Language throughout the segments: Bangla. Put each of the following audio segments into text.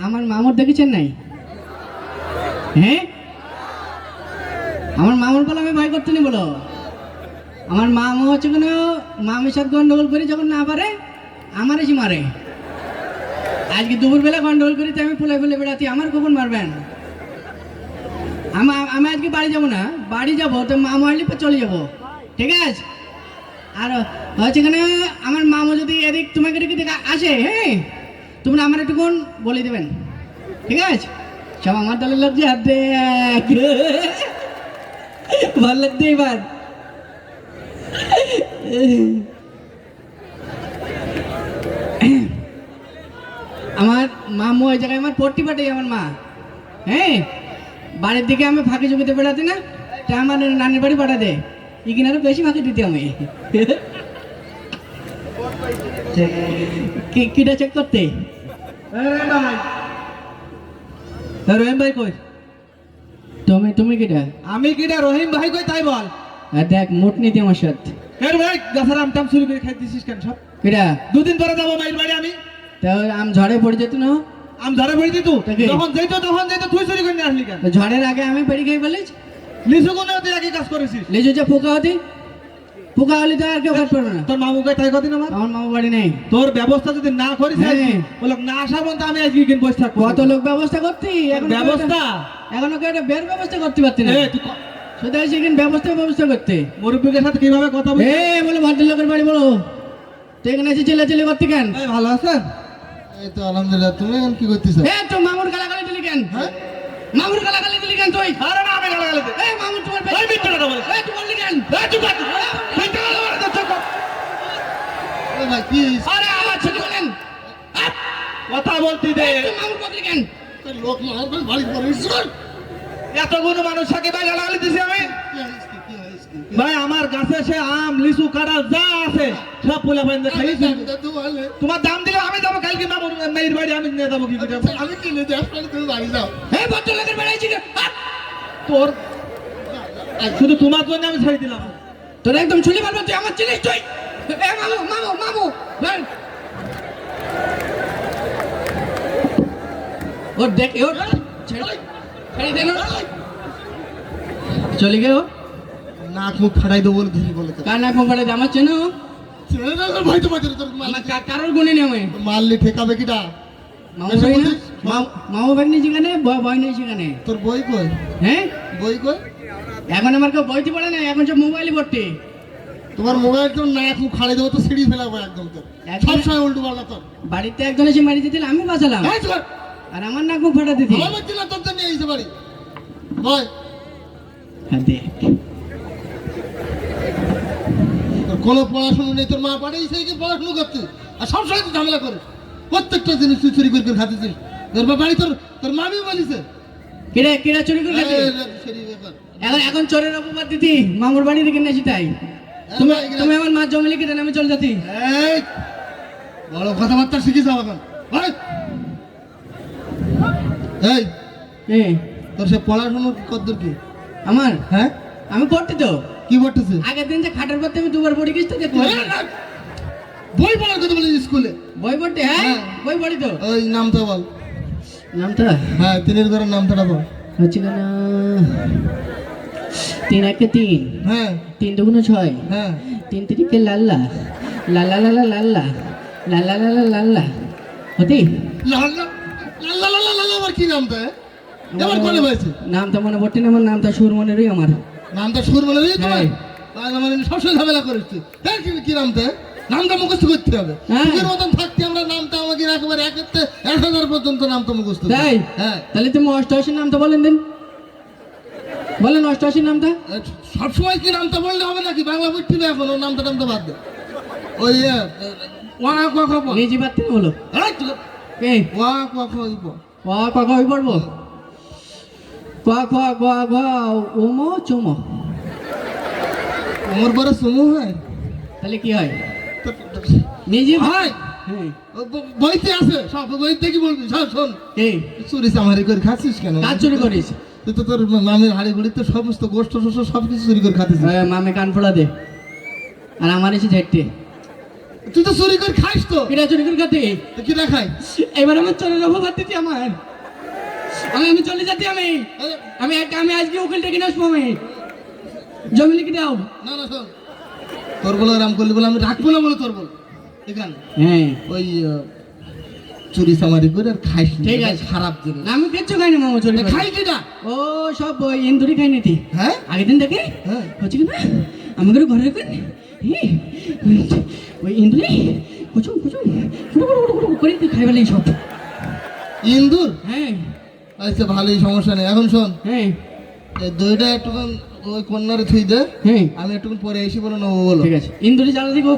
আমার মামুর দেখেছেন নাই? হ্যাঁ, আমার মামুর বলে আমি ভয় করতে নি বলো। আমার মামু হচ্ছে কেন মামির সাথে গন্ডগোল করি, যখন না পারে আমার এসে মারে। আজকে দুপুরবেলা গন্ডগোল করি, আমি ফুলে ফুলে বেড়াচ্ছি, আমার কখন মারবেন? আমি আজকে বাড়ি যাবো না, বাড়ি যাবো তো মামু আসলে চলে যাবো, ঠিক আছে? আর হচ্ছে এখানে আমার মামু যদি এদিক তোমাকে দিকে আসে, হ্যাঁ তুমি আমার একটুক্ষণ বলে দেবেন, ঠিক আছে? সব আমার দলের লোক যে হাত দেখ ভালো লাগছে এবার। আমার মামু ওই জায়গায় আমার পট্টি পাঠাই আমার মা, হ্যাঁ বাড়ির দিকে আমি ফাঁকি জমিতে বেড়াতে না, তা আমার নানির বাড়ি পাঠা দে, এখানে আরো বেশি ফাঁকি দিতে আমি। কিটা চেক করতে রহিম ভাই কই? তুমি কিটা? আমি কিটা? রহিম ভাই কই তাই বল। দেখ মোট নিতে আমার সাথে। ভাই গাছের আম টাম চুরি করে খাই দিছিস কেন সব? কিটা? দুদিন পরে যাবো মাইর বাড়ি আমি। তা আম ঝড়ে পড়ে যেত না? আম ঝড়ে পড়ে দিত, যখন যাইতো তুই চুরি করে নিয়ে আসলি কেন? ঝড়ের আগে আমি পেড়ি খাই বলিস? লিচু কোনে তুই একই কাজ করেছিস? লিচু যে পোকা হতে, পোকা হলে তো আর কেউ কাজ পারবে না। তোর মামু কই তাই কদিন আমার মামু বাড়ি নেই। তোর ব্যবস্থা যদি না করিস বলো না আসা বলতে আমি আজকে কিন বসে থাকবো। কত লোক ব্যবস্থা করতি, এখন ব্যবস্থা এখনো কেউ একটা বের ব্যবস্থা করতে পারতি না। শুধু এসে কিন ব্যবস্থা করতে। মুরব্বীদের সাথে কিভাবে কথা বলছিস? বলো ভদ্রলোকের বাড়ি বলো, তুই এখানে এসে চিল্লাচিল্লি করতে কেন? ভালো আছেন? এই তো আলহামদুলিল্লাহ। তুমি এখন কি করতেছ? তো মামুর গালাগালি দিলি কেন? হ্যাঁ, মামুর গালাগালি দিলি কেন তুই? আরে না আমি গালাগালি দিই। মামুর তোমার ওই মিথ্যা কথা বলে। তুই বললি কেন? চুপ কর। মিথ্যা কথা বলে তো চুপ কর। এ ভাই কি আরে আমার ছেলে বলেন কথা বলতি দে। তুই মামুর বকলি কেন? লোক মার করে বাড়ি পড়িস? এতগুলো মানুষ থাকে ভাই গালাগালি দিছি আমি। কি হইছে কি হইছে? ভাই আমার গাছে সে আম লিচু কাঁঠাল যা আছে সব পোলা পাইন্দে খাইছি। দাদু বলে তোমার দাম দিলে আমি যাবো কালকে মামুর মেয়ের বাড়ি আমি নিয়ে যাবো কি করে? আমি কিনে দিয়ে আসলে তুমি বাড়ি যাও। ভদ্রলোকের বাড়ি আইছি তোর শুধু তোমার জন্য আমি ছেড়ে দিলাম। তোর একদম ছুলি মারবো, তুই আমার চিনিস তুই? মামু মামু মামু ভাই ও দেখ ও ছেড়ে দেন, চলে গেল। নাক মুখ ফাটাই দেবো বলে ধরি বলে তো। কার নাক মোবাইলে আমার চেন? ছেড়ে দাও ভাই, তোমার তোর কারোর গুণে নেই আমি। মারলি ঠেকাবে কিটা? মামু ভাই না, মামু ভাই নেই সেখানে, বই নেই সেখানে। তোর বই কই? হ্যাঁ বই কই? এখন আমার কেউ বইতে পড়ে না, এখন সব মোবাইলে পড়তে। তোমার মোবাইল তো নাক মুখ ফাটাই দেবো তো, সিঁড়ি ফেলাবো একদম তোর। সব সময় উল্টো পাল্টা তোর। বাড়িতে একজন এসে মারি দিতে আমি বাঁচালাম, এই চল। আর আমার নাক মুখ ফাটা দিতি। আমার বাচ্চা না তোর জন্য এইসে বাড়ি। বই দেখ তোর কোনো পড়াশোনা নেই, তোর মা পাঠাইছে কি পড়াশোনা করতে, আর সবসময় তুই ঝামেলা করিস। প্রত্যেকটা জিনিস তুই চুরি করে করে খাতেছিস। তোর বাড়ি তোর মামি বলিছে কিরা চুরি করে খেতে? এখন চোরের অপবাদ দিতি মামুর বাড়ি থেকে নিয়েছি তাই? তুমি আমার মা জমি লিখে দেন, আমি চলে যাচ্ছি। এই বড় কথাবার্তা শিখে যাও এখন। এই তোর সে পড়াশোনার কদ্দূর কি? আমার হ্যাঁ আমি পড়তে তো কি পড়তেছে? আগের দিন যে খাটের পড়তে আমি দুবার পড়ে গেছি তো দেখতে পাচ্ছি। বই পড়ার কথা বলি স্কুলে? বই পড়তে? হ্যাঁ বই পড়ি তো। ওই নামটা বল। নামটা? হ্যাঁ তিনের ঘরের নামটা বল। হচ্ছে কেন 3 1 3, হ্যাঁ 3 2 6, হ্যাঁ 3 3 লাল্লা লাল্লা লাল্লা লাল্লা লাল্লা লাল্লা লাল্লা হতি লাল্লা লাল্লা লাল্লা লাল্লা আমার কি নামটা? এবার কোনে হয়েছে? নামটা মনে পড়তে না, আমার নামটা সুর মনে রই আমার। নামটা সুর মনে রয়েছে তোমার? হ্যাঁ। তাহলে মানে সবসময় ঝামেলা করিস তুই। হ্যাঁ কি নামটা? নামটা মুখস্থ করতে হবে। হ্যাঁ। তোর মতন থাকতে আমরা নামটা আমাকে একেবারে 1 থেকে 1000 পর্যন্ত নামটা মুখস্থ করতে। তাই? হ্যাঁ তাহলে তুমি অষ্টআশির নামটা বলেন দিন, বলেন অষ্টআশির নামটা। সবসময় কি নামটা বললে হবে নাকি? বাংলা পড়তে হবে এখন, ওর নামটা বাদ দে। ওই ওয়া ক খ প। নিজে পারতে না বলো। এই ওয়া ক খ ই প। ক খ হই পড়বো। ক খ গ ঘ উমো চুমো। আমার বড় সুমু হয় তাহলে কি হয়? নিজে ভাই হ্যাঁ বইতে আছে সব, বইতে কি বলবি সব শোন। এই চুরি চামারি করে খাচ্ছিস কেন? কাজ চুরি করিস? তুই তো তোর মামের হাড়ি গুড়িতে সমস্ত গোষ্ঠ শস্য সব কিছু চুরি করে খাচ্ছিস। মামে কান ফোড়া দে, আর আমার এসে ঝেটতে। তুই তো চুরি করে খাইস তো। কিটা চুরি করে খাতে তো কিটা খাই? এবার আমার চলে যাবো ভাবতেছি আমার আমি চলে যাচ্ছি আমি আজকে উকিল ডেকে নিয়ে আসবো আমি জমি লিখে দাও না না শোন, তোর বলে রাম করলি বলে আমি রাখবো না বলে তোর বল এখানে হ্যাঁ ওই চুরি চামারি করে আর খাইস না, ঠিক এটা আছে। খারাপ জিনিস। আমি কিচ্ছু খাইনি মামা চুরি করে। খাই কিটা? ও সব ওই ইন্দুরি খাই নিতি হ্যাঁ আগের দিন দেখে হ্যাঁ হচ্ছে কি না আমাদের ঘরে রাখেন ওই ইন্দুরি কুচুম কুচুম করে খাইবার লাগে সব ইন্দুর? হ্যাঁ আচ্ছা ভালোই, সমস্যা নেই। এখন শোন, হ্যাঁ এই দইটা একটুখান ওই কন্যারে থুই দে, হ্যাঁ আমি একটুখান পরে এসে বলে নেবো বলো। ঠিক আছে ইন্দুরি জ্বালা দিব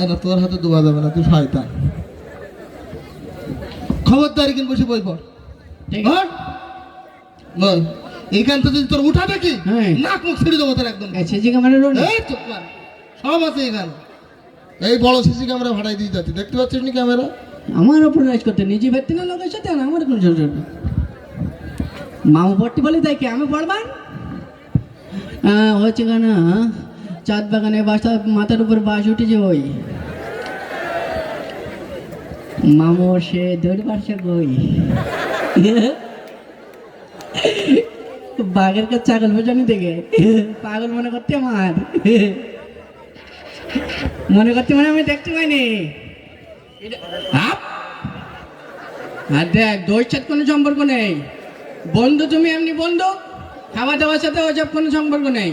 এই না, তোর হাতে দেওয়া যাবে না, তুই শয়তান। খবরদারি কিন বসে বই পড়। ঠিক বল বল, এইখান থেকে যদি তোর উঠাবে কি হ্যাঁ। নাক মুখ ছেড়ে দেবো তোর একদম। আছে যে ক্যামেরা রোড এই চুপ কর, সব আছে এখানে। এই বড় সিসি ক্যামেরা ভাড়াই দিয়ে যাচ্ছি, দেখতে পাচ্ছিস নি ক্যামেরা? আমার ওপর রাজ করতে নিজে ভেতরে না লোকের সাথে আর আমার কোন ছোট ছোট মামু পড়তে বলে তাই কি আমি পড়বান হচ্ছে কেন চাঁদ বাগানে বাসা মাথার উপর বাস উঠেছে ওই মামু সে দৌড় বাসা কই বাঘের কাছে ছাগল বোঝানি দেখে পাগল মনে করতে আমার মনে করতে মানে আমি দেখতে পাইনি আর দেখ দইয়ের সাথে কোনো সম্পর্ক নেই বন্ধু তুমি এমনি বন্ধু খাওয়া দাওয়ার সাথে ওসব কোনো সম্পর্ক নেই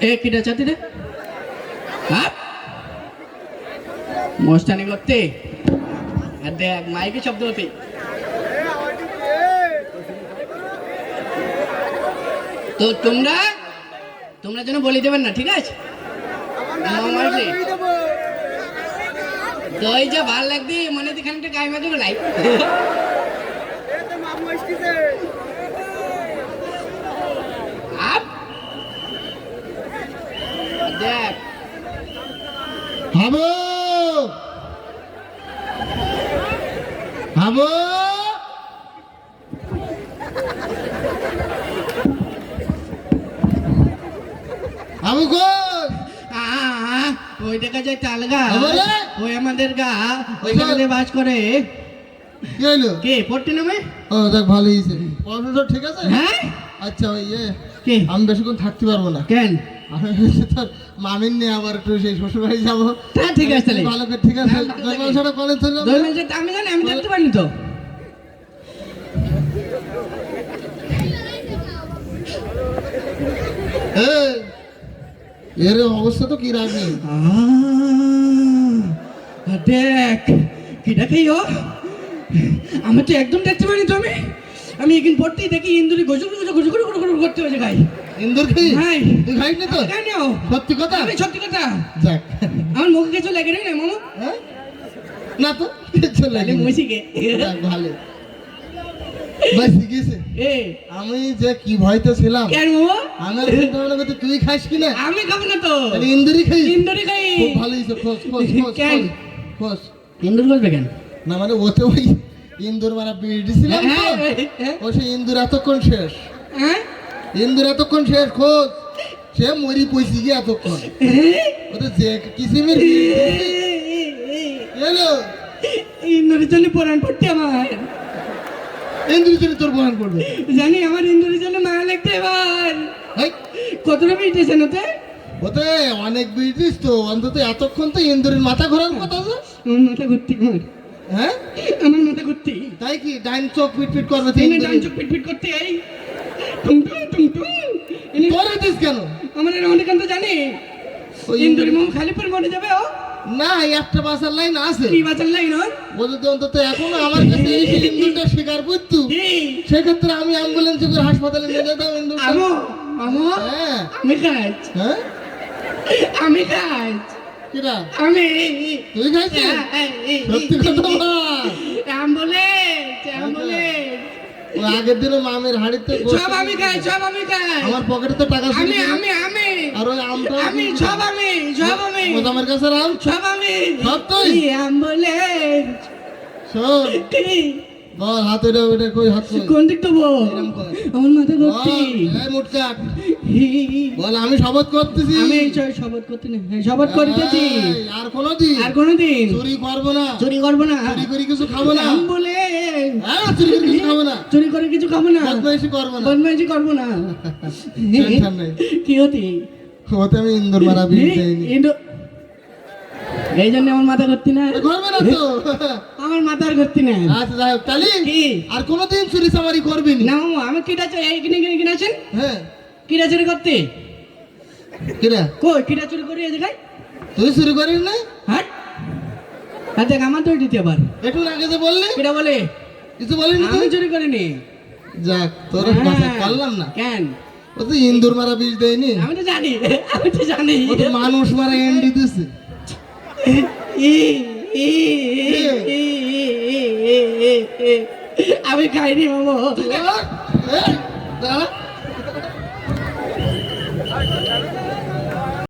এ কিটা চাতি রে মস্তানি করতে আর দেখ মাইকে শব্দ হতে তো তোমরা যেন বলে দেবেন না, ঠিক আছে? দই যা ভাল লাগবে মনে হচ্ছে খানিকটা গায়ে মাঝে লাই দেখ হাবো হাবো, হাবু কই? ওই দেখা যায় তালগা বলে? ওই আমাদের গা ওইখানে বাস করে কি হইলো? কে পড়তে নামে ও দেখ, ভালো হয়েছে, পড়াশোনা ঠিক আছে। হ্যাঁ আচ্ছা ওই কে আমি বেশিক্ষণ থাকতে পারবো না, কেন আমি হচ্ছে তোর মামিন নিয়ে আবার একটু সেই শ্বশুর বাড়ি যাবো। তা ঠিক আছে তাহলে ভালো করে, ঠিক আছে। হ্যাঁ, ভালো দরবার লাগে। ছাড়া কলেজ চলে যাবো। দই মাঝে আমি জানি আমি দেখতে পারিনি তো এই, এর অবস্থা তো কি রাখবি? দেখ কি দেখাই ও আমি তো একদম দেখতে পারিনি তো আমি এখানে পড়তেই দেখি ইন্দুরি গজুর গজুর গজুর গজুর গজুর করতে হয়েছে গাই ইন্দুর খেয়ে হ্যাঁ তুই খাইস না তো? কেন সত্যি কথা? আমি সত্যি কথা যাক, আমার মুখে কিছু লেগে নেই না মামু হ্যাঁ? না তো চলে তাহলে মুসিকে ভালো ভাই শিখেছে। এ আমি যে কি ভয়তে ছিলাম, কেন মামু আমার চিন্তা ভাবনা করতে তুই খাইস কি না? আমি খাবো না তো তাহলে ইন্দুরি খাই। ইন্দুরি খাই খুব ভালো হয়েছে, খোঁজ খোঁজ খোঁজ কেন? খোঁজ। ইন্দুর বলবে কেন না মানে ওতে ওই ইন্দুর মারা বিড়ি ছিলাম তো, ও সেই ইন্দুর এতক্ষণ শেষ, হ্যাঁ ইন্দুর এতক্ষণ শেষ, খোঁজ। সে মরি পয়সি গিয়ে এতক্ষণ ওটা যে কিসিমের এলো ইন্দুরের জন্য পরাণ পড়তে আমার ইন্দুরি চলে তোর বহান করবে। জানি আমার ইন্দুরের জন্য মায়া লাগতে এবার হেই, কতটা মিটেছেন ওতে ওতে অনেক বিড়িস তো, অন্তত এতক্ষণ তো ইন্দুরের মাথা ঘোরার কথা আছে। আমার মাথা ঘুরতি আমার হ্যাঁ আমার মাথা ঘুরতি তাই কি ডাইন চোখ পিট পিট করবে তো এনে ইন্দুরি? ডান চোখ পিট পিট করতে এই টুং টুং টুং টুং এনে তোরে দিস কেন? আমার এর অনেক তো জানি ওই ইন্দুরি মাম খালি পর মরে যাবে ও না, এই একটা বাসার লাইন আছে, কি বাঁচার লাইন ওর ও যদি অন্তত এখনো আমার কাছে এই যে ইন্দুরটা স্বীকার করতো, কি সেক্ষেত্রে আমি অ্যাম্বুলেন্সে করে হাসপাতালে নিয়ে যেতাম ইন্দুর। আমো আমো হ্যাঁ আমি কাজ হ্যাঁ, আমি কাজ কিরা আমি তুই খাইছিস? সত্যি কথা বল। অ্যাম্বুলেন্স অ্যাম্বুলেন্স ওই আগের দিনে মামের হাড়িতে সব আমি খাই সব আমি খাই আমার পকেটে তো টাকা ছিল আমি না। আমি আমি আর ওই আমটা আমি সব আমি সব আমি আমার কাছে রাম। সব আমি সব তুই? অ্যাম্বুলেন্স শোন, কি বল হাত ওটা কই হাত কই কোন দিক দেবো এরম কর। আমার মাথা ভর্তি বল, এই মোটকাট বল আমি শপথ করতেছি আমি এই শপথ করতে না শপথ করিতেছি এই, আর কোনোদিন আর কোনোদিন চুরি করবো না চুরি করবো না চুরি করে কিছু খাবো না নাম বলে হ্যাঁ চুরি করে কিছু খাবো না চুরি করে কিছু খাবো না বদমাইশি করবো না বদমাইশি করবো না টেনশন নেই কি হতি ওতে আমি ইন্দুর মারা বিল দেইনি এই জন্য আমার মাথা ঘুরতি না করবে না তো আমার মাথার ঘুরতি না আচ্ছা যাই হোক তালি কি? আর কোনোদিন চুরি চামারি করবি না মামু আমি কিটা এই কিনে আছেন হ্যাঁ কিটা চুরি করতে কিরা কই কিটা চুরি করি এই জায়গায় তুই চুরি করিস না হাট আর দেখ আমার তো দিতে আবার একটু আগে যে বললি কিটা বলে কিছু বলিনি আমি তুই চুরি করিনি যাক তোর হ্যাঁ। বাসা করলাম না কেন ও তো ইন্দুর মারা বিষ দেয়নি আমি তো জানি আমি তো জানি ও তো মানুষ মারা এন্ডি দিছে আমি খাইনি মামু দাঁড়া